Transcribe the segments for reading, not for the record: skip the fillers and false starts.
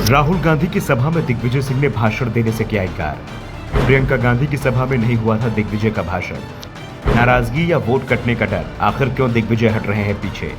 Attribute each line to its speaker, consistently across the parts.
Speaker 1: राहुल गांधी की सभा में दिग्विजय सिंह ने भाषण देने से किया इनकार। प्रियंका गांधी की सभा में नहीं हुआ था दिग्विजय का भाषण। नाराजगी या वोट कटने का डर, आखिर क्यों दिग्विजय हट रहे हैं पीछे।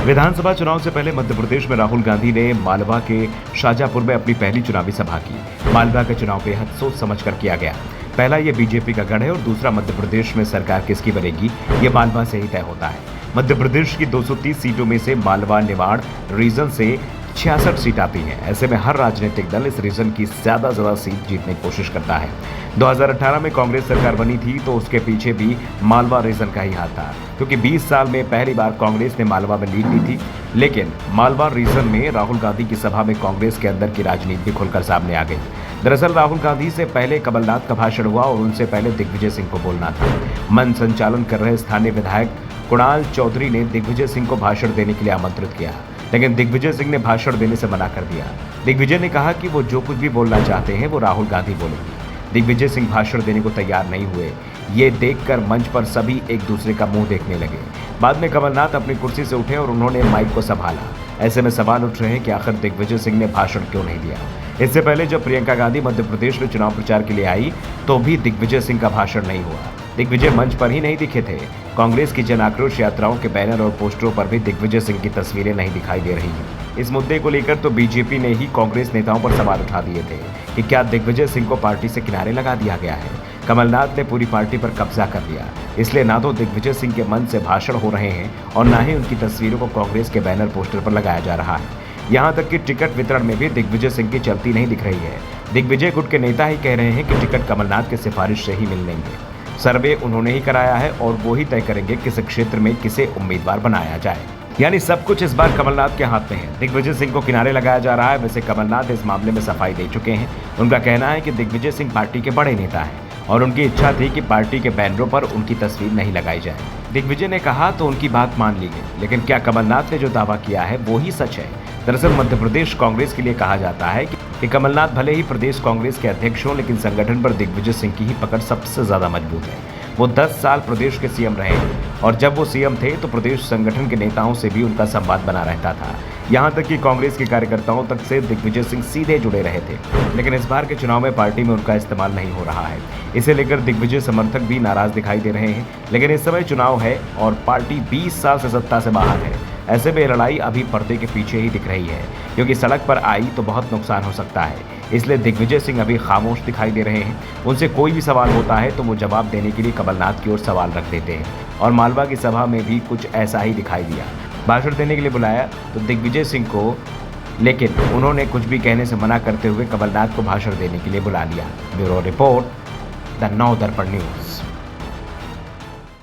Speaker 1: विधानसभा चुनाव से पहले मध्य प्रदेश में राहुल गांधी ने मालवा के शाजापुर में अपनी पहली चुनावी सभा की। मालवा का चुनाव बेहद सोच समझ कर किया गया। पहला ये बीजेपी का गढ़ है और दूसरा मध्य प्रदेश में सरकार किसकी बनेगी ये मालवा से ही तय होता है। मध्य प्रदेश की 230 सीटों में से मालवा निवाड़ रीजन से 66 सीट आती हैं। ऐसे में हर राजनीतिक दल इस रीजन की ज्यादा सीट जीतने की कोशिश करता है। 2018 में कांग्रेस सरकार बनी थी तो उसके पीछे भी मालवा रीजन का ही हाथ था, क्योंकि 20 साल में पहली बार कांग्रेस ने मालवा में लीड ली थी। लेकिन मालवा रीजन में राहुल गांधी की सभा में कांग्रेस के अंदर की राजनीति भी खुलकर सामने आ गई। दरअसल राहुल गांधी से पहले कमलनाथ का भाषण हुआ और उनसे पहले दिग्विजय सिंह को बोलना था। मंच संचालन कर रहे स्थानीय विधायक कुणाल चौधरी ने दिग्विजय सिंह को भाषण देने के लिए आमंत्रित किया, लेकिन दिग्विजय सिंह ने भाषण देने से मना कर दिया। दिग्विजय ने कहा कि वो जो कुछ भी बोलना चाहते हैं वो राहुल गांधी बोलेंगे। दिग्विजय सिंह भाषण देने को तैयार नहीं हुए। ये देखकर मंच पर सभी एक दूसरे का मुंह देखने लगे। बाद में कमलनाथ अपनी कुर्सी से उठे और उन्होंने माइक को संभाला। ऐसे में सवाल उठ रहे हैं कि आखिर दिग्विजय सिंह ने भाषण क्यों नहीं दिया। इससे पहले जब प्रियंका गांधी मध्य प्रदेश में चुनाव प्रचार के लिए आई तो भी दिग्विजय सिंह का भाषण नहीं हुआ। दिग्विजय मंच पर ही नहीं दिखे थे। कांग्रेस की जन आक्रोश यात्राओं के बैनर और पोस्टरों पर भी दिग्विजय सिंह की तस्वीरें नहीं दिखाई दे रही हैं। इस मुद्दे को लेकर तो बीजेपी ने ही कांग्रेस नेताओं पर सवाल उठा दिए थे कि क्या दिग्विजय सिंह को पार्टी से किनारे लगा दिया गया है। कमलनाथ ने पूरी पार्टी पर कब्जा कर लिया, इसलिए ना तो दिग्विजय सिंह के मंच से भाषण हो रहे हैं और ना ही उनकी तस्वीरों को कांग्रेस के बैनर पोस्टर पर लगाया जा रहा है। यहाँ तक कि टिकट वितरण में भी दिग्विजय सिंह की चलती नहीं दिख रही है। दिग्विजय गुट के नेता ही कह रहे हैं कि टिकट कमलनाथ के सिफारिश से ही मिलेंगे। सर्वे उन्होंने ही कराया है और वो ही तय करेंगे किस क्षेत्र में किसे उम्मीदवार बनाया जाए। यानी सब कुछ इस बार कमलनाथ के हाथ में है। दिग्विजय सिंह को किनारे लगाया जा रहा है। वैसे कमलनाथ इस मामले में सफाई दे चुके हैं। उनका कहना है कि दिग्विजय सिंह पार्टी के बड़े नेता हैं और उनकी इच्छा थी कि पार्टी के बैनरों पर उनकी तस्वीर नहीं लगाई जाए। दिग्विजय ने कहा तो उनकी बात मान ली गई, लेकिन क्या कमलनाथ ने जो दावा किया है वो ही सच है। दरअसल मध्य प्रदेश कांग्रेस के लिए कहा जाता है कि कमलनाथ भले ही प्रदेश कांग्रेस के अध्यक्ष हों, लेकिन संगठन पर दिग्विजय सिंह की ही पकड़ सबसे ज्यादा मजबूत है। वो 10 साल प्रदेश के सीएम रहे और जब वो सीएम थे तो प्रदेश संगठन के नेताओं से भी उनका संवाद बना रहता था। यहाँ तक कि कांग्रेस के कार्यकर्ताओं तक से दिग्विजय सिंह सीधे जुड़े रहे थे। लेकिन इस बार के चुनाव में पार्टी में उनका इस्तेमाल नहीं हो रहा है। इसे लेकर दिग्विजय समर्थक भी नाराज दिखाई दे रहे हैं। लेकिन इस समय चुनाव है और पार्टी 20 साल से सत्ता से बाहर है। ऐसे में लड़ाई अभी पर्दे के पीछे ही दिख रही है, क्योंकि सड़क पर आई तो बहुत नुकसान हो सकता है। इसलिए दिग्विजय सिंह अभी खामोश दिखाई दे रहे हैं। उनसे कोई भी सवाल होता है तो वो जवाब देने के लिए कमलनाथ की ओर सवाल रख देते हैं और मालवा की सभा में भी कुछ ऐसा ही दिखाई दिया। भाषण देने के लिए बुलाया तो दिग्विजय सिंह को, लेकिन उन्होंने कुछ भी कहने से मना करते हुए कमलनाथ को भाषण देने के लिए बुला लिया। ब्यूरो रिपोर्ट, द नव दर्पण न्यूज।